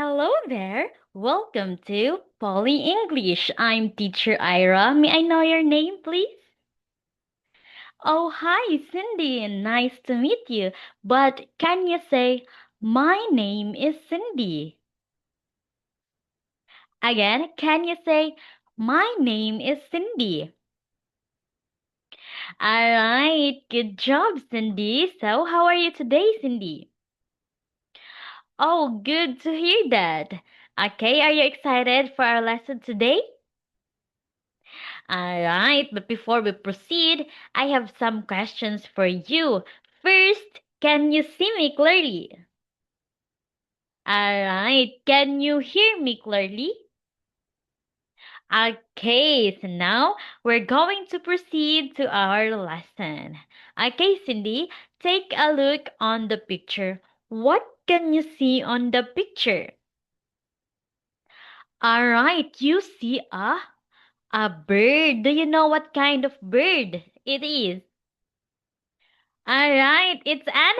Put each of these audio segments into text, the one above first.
Hello there. Welcome to Poly English. I'm teacher Ira. May I know your name, please? Oh, hi, Cindy. Nice to meet you. But can you say, my name is Cindy? Again, can you say, my name is Cindy? All right, good job, Cindy. So, how are you today, Cindy? Oh, good to hear that. Okay, are you excited for our lesson today? All right, but before we proceed, I have some questions for you. First, can you see me clearly? All right, can you hear me clearly? Okay, so now we're going to proceed to our lesson. Okay, Cindy, take a look on the picture. What can you see on the picture? All right, you see a bird. Do you know what kind of bird it is? All right, it's an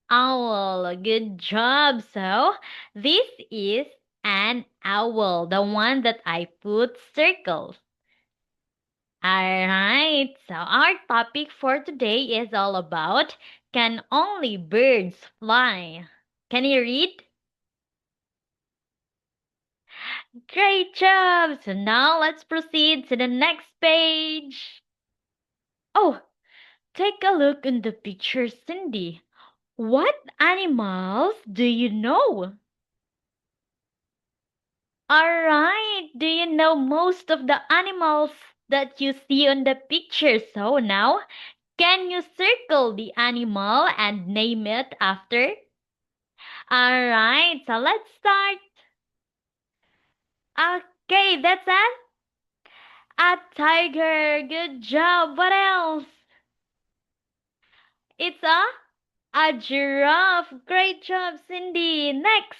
owl. Good job. So, this is an owl, the one that I put circles. All right, so our topic for today is all about can only birds fly? Can you read? Great job. So now let's proceed to the next page. Oh, take a look in the picture, Cindy. What animals do you know? Alright, do you know most of the animals that you see on the picture? So now, can you circle the animal and name it after? Alright, so let's start. Okay, that's a tiger. Good job. What else? It's a giraffe. Great job, Cindy. Next.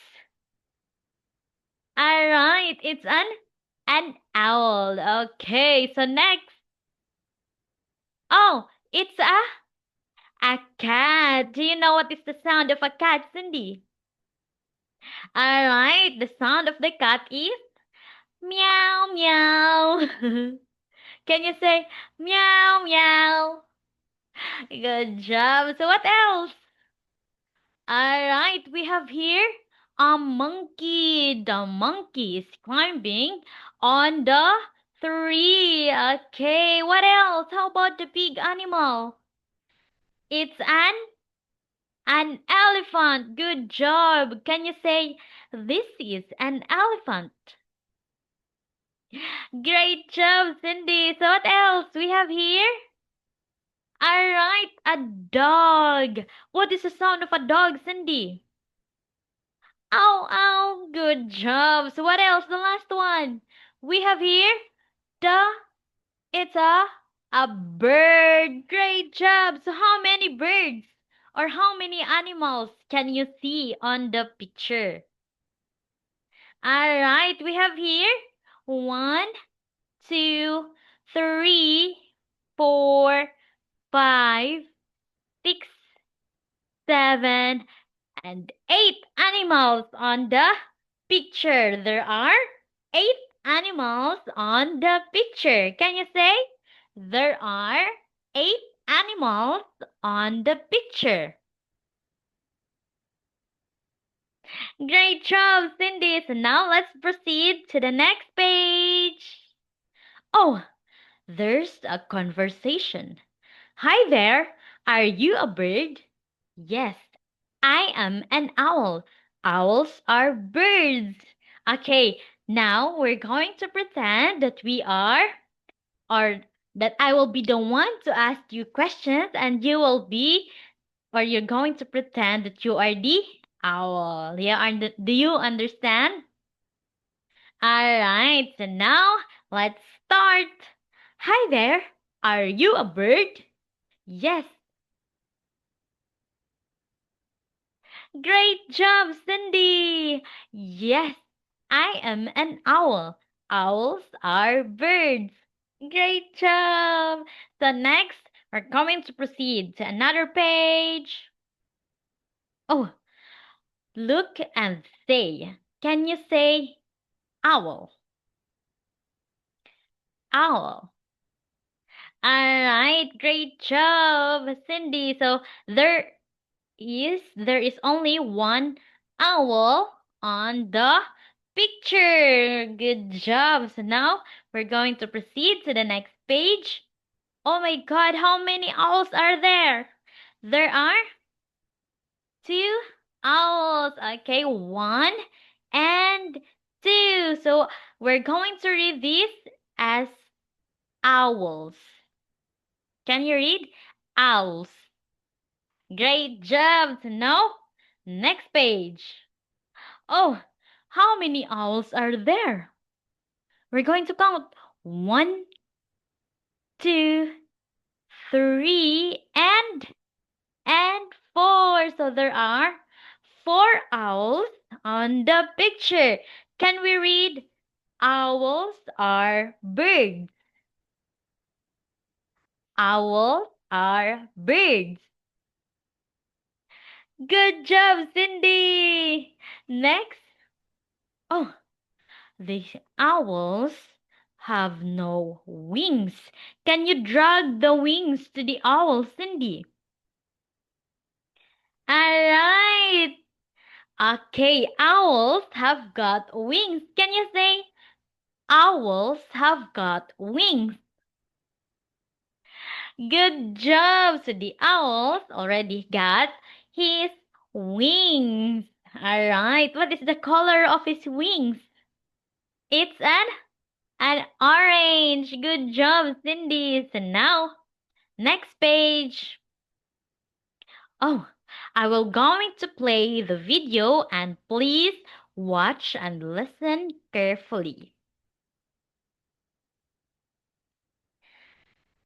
Alright, it's an owl. Okay, so next. Oh, it's a cat. Do you know what is the sound of a cat, Cindy? All right, the sound of the cat is meow meow. Can you say meow meow? Good job. So what else? All right, we have here a monkey. The monkey is climbing on the tree. Okay, what else? How about the big animal? It's an elephant. Good job. Can you say this is an elephant? Great job, Cindy. So what else we have here? All right, a dog. What is the sound of a dog, Cindy? Ow, ow. Good job. So what else? The last one. We have here the it's a bird. Great job. So how many birds or how many animals can you see on the picture? All right, we have here one, two, three, four, five, six, seven, and eight animals on the picture. There are eight animals on the picture. Can you say? There are eight animals on the picture. Great job, Cindy. So now let's proceed to the next page. Oh, there's a conversation. Hi there. Are you a bird? Yes, I am an owl. Owls are birds. Okay, now we're going to pretend that we are, or that I will be the one to ask you questions and you will be, or you're going to pretend that you are the owl. Yeah, do you understand? All right, so now let's start. Hi there. Are you a bird? Yes. Great job, Cindy. Yes, I am an owl. Owls are birds. Great job. So next, we're going to proceed to another page. Oh, look and say. Can you say owl? Owl. All right, great job, Cindy. So there is only one owl on the picture. Good job. So now we're going to proceed to the next page. Oh my God, how many owls are there? There are two owls. Okay, one and two. So we're going to read this as owls. Can you read? Owls. Great job. So now, next page. Oh, how many owls are there? We're going to count. One, two, three, and four. So there are four owls on the picture. Can we read? Owls are birds. Owls are birds. Good job, Cindy. Next. Oh, these owls have no wings. Can you drag the wings to the owl, Cindy? Alright. Okay, owls have got wings. Can you say owls have got wings? Good job. So the owls already got his wings. Alright, what is the color of his wings? It's an orange. Good job, Cindy. So now, next page. Oh, I will going to play the video and please watch and listen carefully.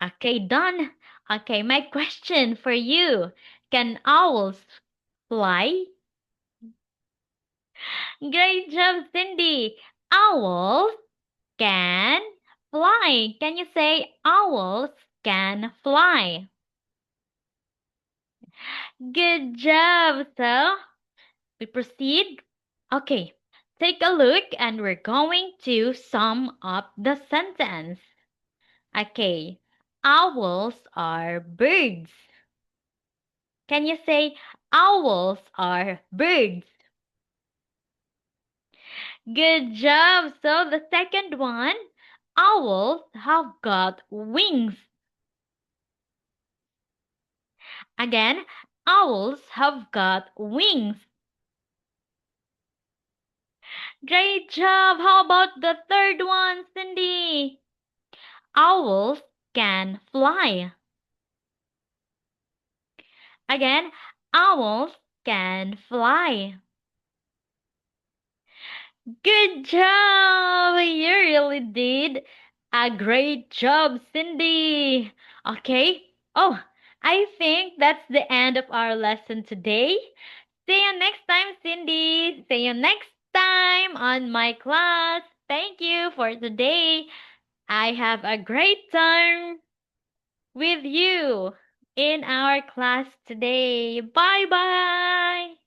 Okay, done. Okay, my question for you. Can owls fly? Great job, Cindy. Owls can fly. Can you say owls can fly? Good job. So, we proceed. Okay, take a look and we're going to sum up the sentence. Okay, owls are birds. Can you say owls are birds? Good job. So the second one, owls have got wings. Again, owls have got wings. Great job. How about the third one, Cindy? Owls can fly. Again, owls can fly. Good job! You really did a great job, Cindy. Okay. Oh, I think that's the end of our lesson today. See you next time, Cindy. See you next time on my class. Thank you for today. I have a great time with you in our class today. Bye bye.